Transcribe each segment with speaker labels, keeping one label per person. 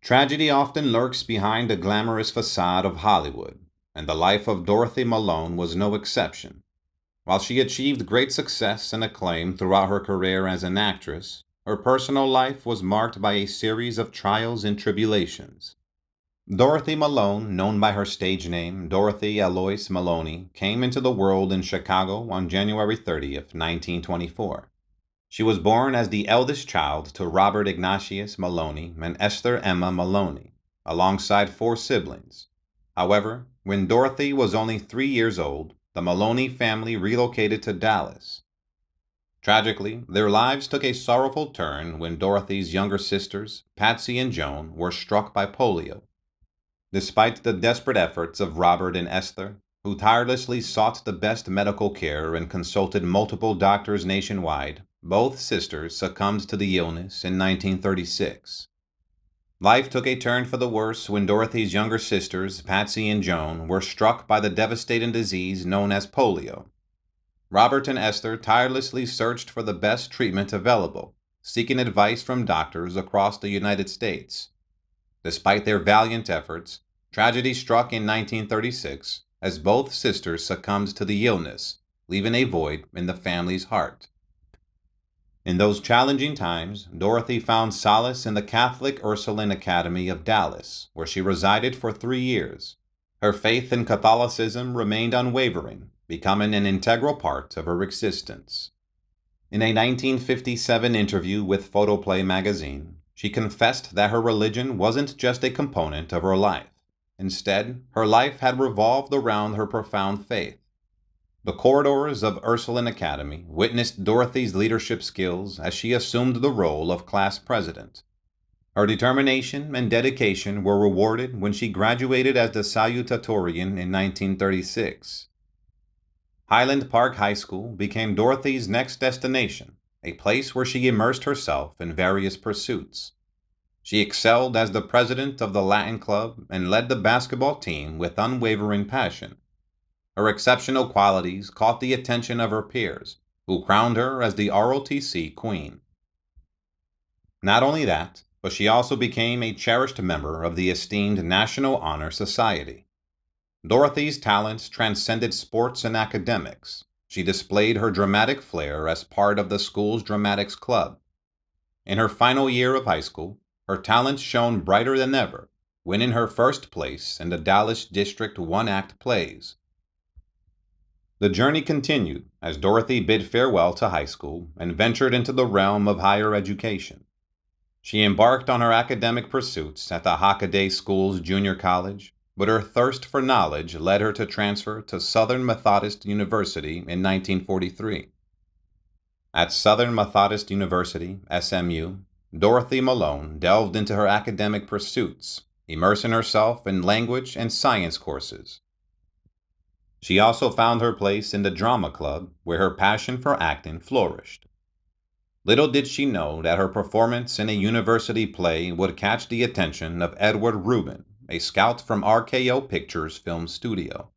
Speaker 1: Tragedy often lurks behind the glamorous facade of Hollywood, and the life of Dorothy Malone was no exception. While she achieved great success and acclaim throughout her career as an actress, her personal life was marked by a series of trials and tribulations. Dorothy Malone, known by her stage name Dorothy Eloise Maloney, came into the world in Chicago on January 30th, 1924. She was born as the eldest child to Robert Ignatius Maloney and Esther Emma Maloney, alongside four siblings. However, when Dorothy was only 3 years old, the Maloney family relocated to Dallas. Tragically, their lives took a sorrowful turn when Dorothy's younger sisters, Patsy and Joan, were struck by polio. Despite the desperate efforts of Robert and Esther, who tirelessly sought the best medical care and consulted multiple doctors nationwide, both sisters succumbed to the illness in 1936. Life took a turn for the worse when Dorothy's younger sisters, Patsy and Joan, were struck by the devastating disease known as polio. Robert and Esther tirelessly searched for the best treatment available, seeking advice from doctors across the United States. Despite their valiant efforts, tragedy struck in 1936 as both sisters succumbed to the illness, leaving a void in the family's heart. In those challenging times, Dorothy found solace in the Catholic Ursuline Academy of Dallas, where she resided for 3 years. Her faith in Catholicism remained unwavering, becoming an integral part of her existence. In a 1957 interview with Photoplay magazine, she confessed that her religion wasn't just a component of her life. Instead, her life had revolved around her profound faith. The corridors of Ursuline Academy witnessed Dorothy's leadership skills as she assumed the role of class president. Her determination and dedication were rewarded when she graduated as the salutatorian in 1936. Highland Park High School became Dorothy's next destination, a place where she immersed herself in various pursuits. She excelled as the president of the Latin Club and led the basketball team with unwavering passion. Her exceptional qualities caught the attention of her peers, who crowned her as the ROTC Queen. Not only that, but she also became a cherished member of the esteemed National Honor Society. Dorothy's talents transcended sports and academics. She displayed her dramatic flair as part of the school's dramatics club. In her final year of high school, her talents shone brighter than ever, winning her first place in the Dallas District one-act plays. The journey continued as Dorothy bid farewell to high school and ventured into the realm of higher education. She embarked on her academic pursuits at the Hockaday School's junior college, but her thirst for knowledge led her to transfer to Southern Methodist University in 1943. At Southern Methodist University, SMU, Dorothy Malone delved into her academic pursuits, immersing herself in language and science courses. She also found her place in the drama club, where her passion for acting flourished. Little did she know that her performance in a university play would catch the attention of Edward Rubin, a scout from RKO Pictures film studio.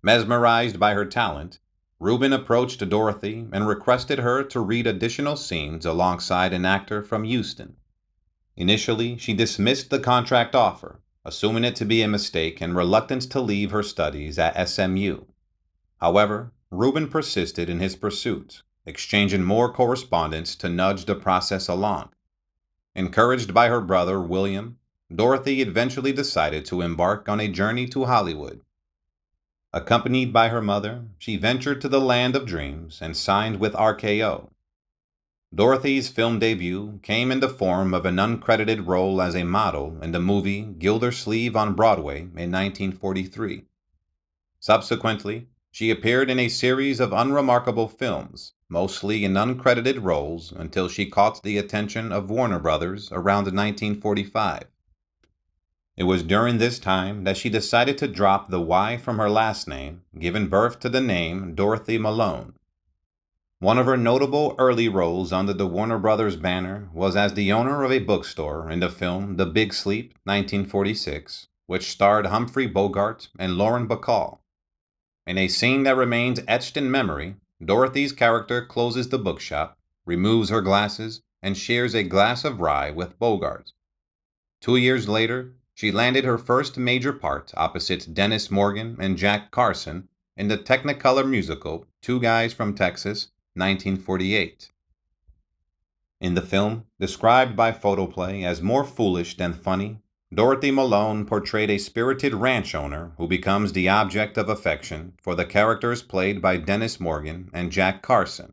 Speaker 1: Mesmerized by her talent, Rubin approached Dorothy and requested her to read additional scenes alongside an actor from Houston. Initially, she dismissed the contract offer, assuming it to be a mistake and reluctant to leave her studies at SMU. However, Rubin persisted in his pursuit, exchanging more correspondence to nudge the process along. Encouraged by her brother, William, Dorothy eventually decided to embark on a journey to Hollywood. Accompanied by her mother, she ventured to the land of dreams and signed with RKO. Dorothy's film debut came in the form of an uncredited role as a model in the movie Gildersleeve on Broadway in 1943. Subsequently, she appeared in a series of unremarkable films, mostly in uncredited roles until she caught the attention of Warner Brothers around 1945. It was during this time that she decided to drop the Y from her last name, giving birth to the name Dorothy Malone. One of her notable early roles under the Warner Brothers banner was as the owner of a bookstore in the film The Big Sleep, 1946, which starred Humphrey Bogart and Lauren Bacall. In a scene that remains etched in memory, Dorothy's character closes the bookshop, removes her glasses, and shares a glass of rye with Bogart. 2 years later, she landed her first major part opposite Dennis Morgan and Jack Carson in the Technicolor musical Two Guys from Texas, 1948. In the film, described by Photoplay as more foolish than funny, Dorothy Malone portrayed a spirited ranch owner who becomes the object of affection for the characters played by Dennis Morgan and Jack Carson.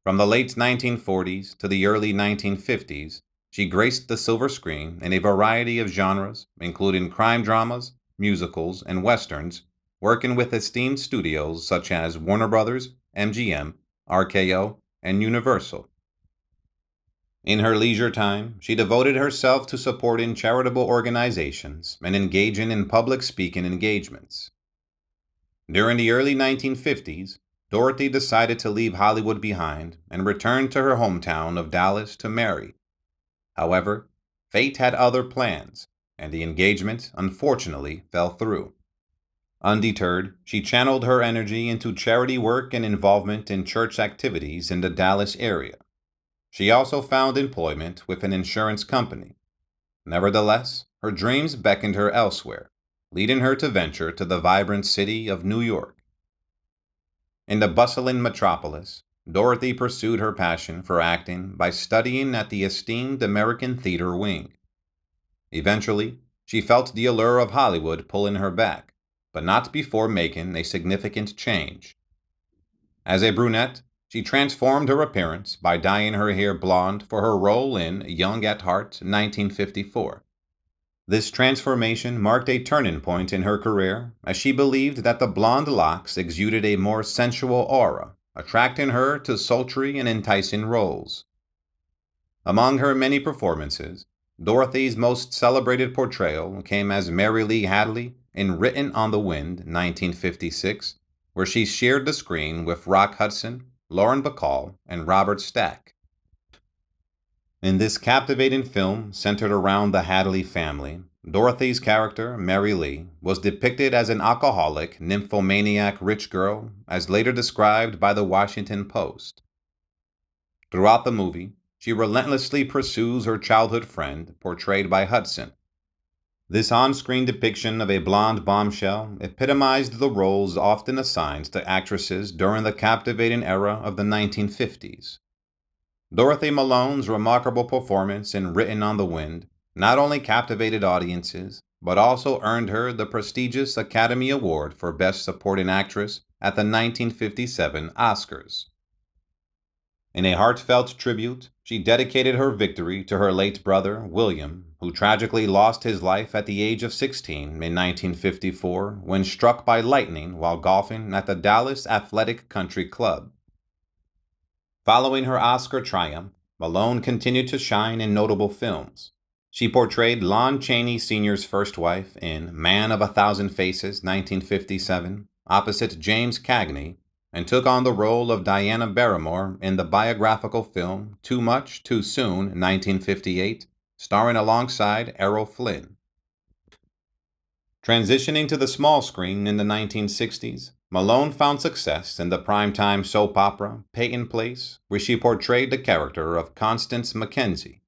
Speaker 1: From the late 1940s to the early 1950s, she graced the silver screen in a variety of genres, including crime dramas, musicals, and westerns, working with esteemed studios such as Warner Brothers, MGM, RKO, and Universal. In her leisure time, she devoted herself to supporting charitable organizations and engaging in public speaking engagements. During the early 1950s, Dorothy decided to leave Hollywood behind and return to her hometown of Dallas to marry. However, fate had other plans, and the engagement unfortunately fell through. Undeterred, she channeled her energy into charity work and involvement in church activities in the Dallas area. She also found employment with an insurance company. Nevertheless, her dreams beckoned her elsewhere, leading her to venture to the vibrant city of New York. In the bustling metropolis, Dorothy pursued her passion for acting by studying at the esteemed American Theater Wing. Eventually, she felt the allure of Hollywood pulling her back, but not before making a significant change. As a brunette, she transformed her appearance by dyeing her hair blonde for her role in Young at Heart, 1954. This transformation marked a turning point in her career, as she believed that the blonde locks exuded a more sensual aura, attracting her to sultry and enticing roles. Among her many performances, Dorothy's most celebrated portrayal came as Marylee Hadley in Written on the Wind, 1956, where she shared the screen with Rock Hudson, Lauren Bacall, and Robert Stack. In this captivating film centered around the Hadley family, Dorothy's character, Marylee, was depicted as an alcoholic, nymphomaniac rich girl, as later described by the Washington Post. Throughout the movie, she relentlessly pursues her childhood friend, portrayed by Hudson. This on-screen depiction of a blonde bombshell epitomized the roles often assigned to actresses during the captivating era of the 1950s. Dorothy Malone's remarkable performance in Written on the Wind not only captivated audiences, but also earned her the prestigious Academy Award for Best Supporting Actress at the 1957 Oscars. In a heartfelt tribute, she dedicated her victory to her late brother, William, who tragically lost his life at the age of 16 in 1954 when struck by lightning while golfing at the Dallas Athletic Country Club. Following her Oscar triumph, Malone continued to shine in notable films. She portrayed Lon Chaney Sr.'s first wife in Man of a Thousand Faces, 1957, opposite James Cagney, and took on the role of Diana Barrymore in the biographical film Too Much, Too Soon, 1958, starring alongside Errol Flynn. Transitioning to the small screen in the 1960s, Malone found success in the primetime soap opera Peyton, where she portrayed the character of Constance MacKenzie.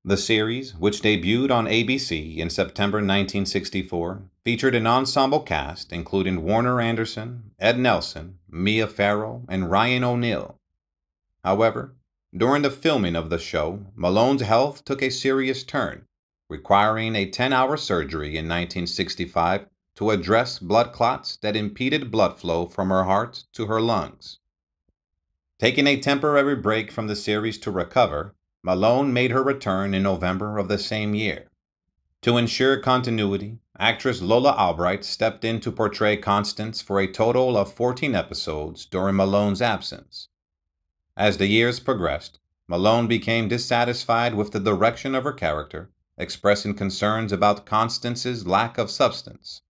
Speaker 1: The series, which debuted on ABC in September 1964, featured an ensemble cast including Warner Anderson, Ed Nelson, Mia Farrow, and Ryan O'Neal. However, during the filming of the show, Malone's health took a serious turn, requiring a 10-hour surgery in 1965 to address blood clots that impeded blood flow from her heart to her lungs. Taking a temporary break from the series to recover, Malone made her return in November of the same year. To ensure continuity, actress Lola Albright stepped in to portray Constance for a total of 14 episodes during Malone's absence. As the years progressed, Malone became dissatisfied with the direction of her character, expressing concerns about Constance's lack of substance.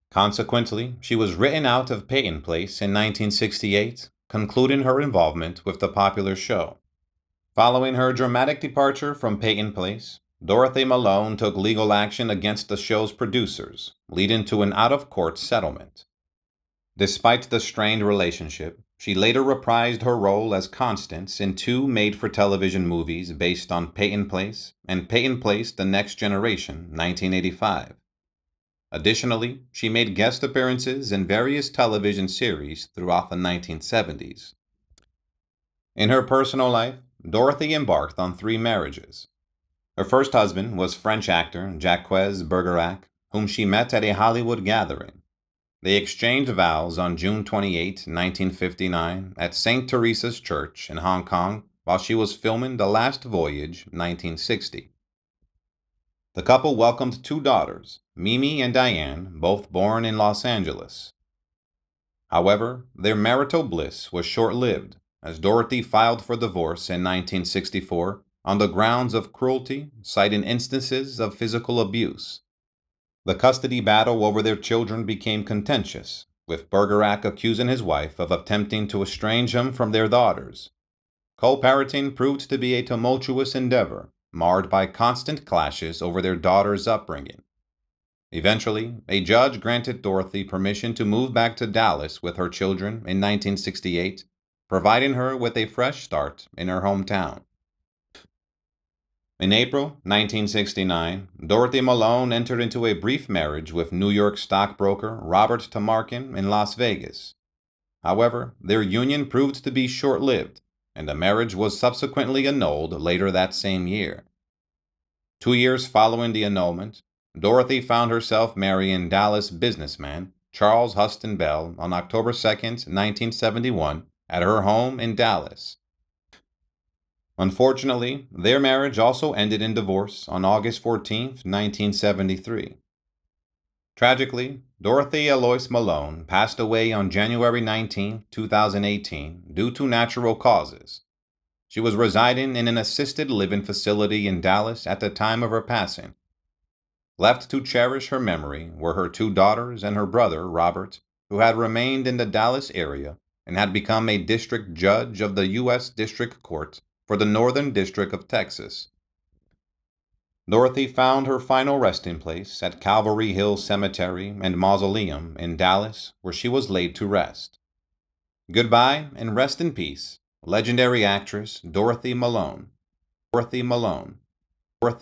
Speaker 1: Consequently, she was written out of Peyton in 1968, concluding her involvement with the popular show. Following her dramatic departure from Peyton, Dorothy Malone took legal action against the show's producers, leading to an out-of-court settlement. Despite the strained relationship, She later reprised her role as Constance in two made-for-television movies based on Peyton Place and Peyton Place: The Next Generation, 1985. Additionally, she made guest appearances in various television series throughout the 1970s. In her personal life, Dorothy embarked on three marriages. Her first husband was French actor Jacques Bergerac, whom she met at a Hollywood gathering. They exchanged vows on June 28, 1959, at St. Teresa's Church in Hong Kong while she was filming The Last Voyage, 1960. The couple welcomed two daughters, Mimi and Diane, both born in Los Angeles. However, their marital bliss was short-lived, as Dorothy filed for divorce in 1964 on the grounds of cruelty, citing instances of physical abuse. The custody battle over their children became contentious, with Bergerac accusing his wife of attempting to estrange him from their daughters. Co-parenting proved to be a tumultuous endeavor, marred by constant clashes over their daughter's upbringing. Eventually, a judge granted Dorothy permission to move back to Dallas with her children in 1968, providing her with a fresh start in her hometown. In April 1969, Dorothy Malone entered into a brief marriage with New York stockbroker Robert Tamarkin in Las Vegas. However, their union proved to be short-lived, and the marriage was subsequently annulled later that same year. 2 years following the annulment, Dorothy found herself marrying Dallas businessman Charles Huston Bell on October 2, 1971, at her home in Dallas. Unfortunately, their marriage also ended in divorce on August 14, 1973. Tragically, Dorothy Eloise Malone passed away on January 19, 2018, due to natural causes. She was residing in an assisted living facility in Dallas at the time of her passing. Left to cherish her memory were her two daughters and her brother, Robert, who had remained in the Dallas area and had become a district judge of the U.S. District Court for the Northern District of Texas. Dorothy found her final resting place at Calvary Hill Cemetery and Mausoleum in Dallas, where she was laid to rest. Goodbye and rest in peace, legendary actress Dorothy Malone. Dorothy Malone. Dorothy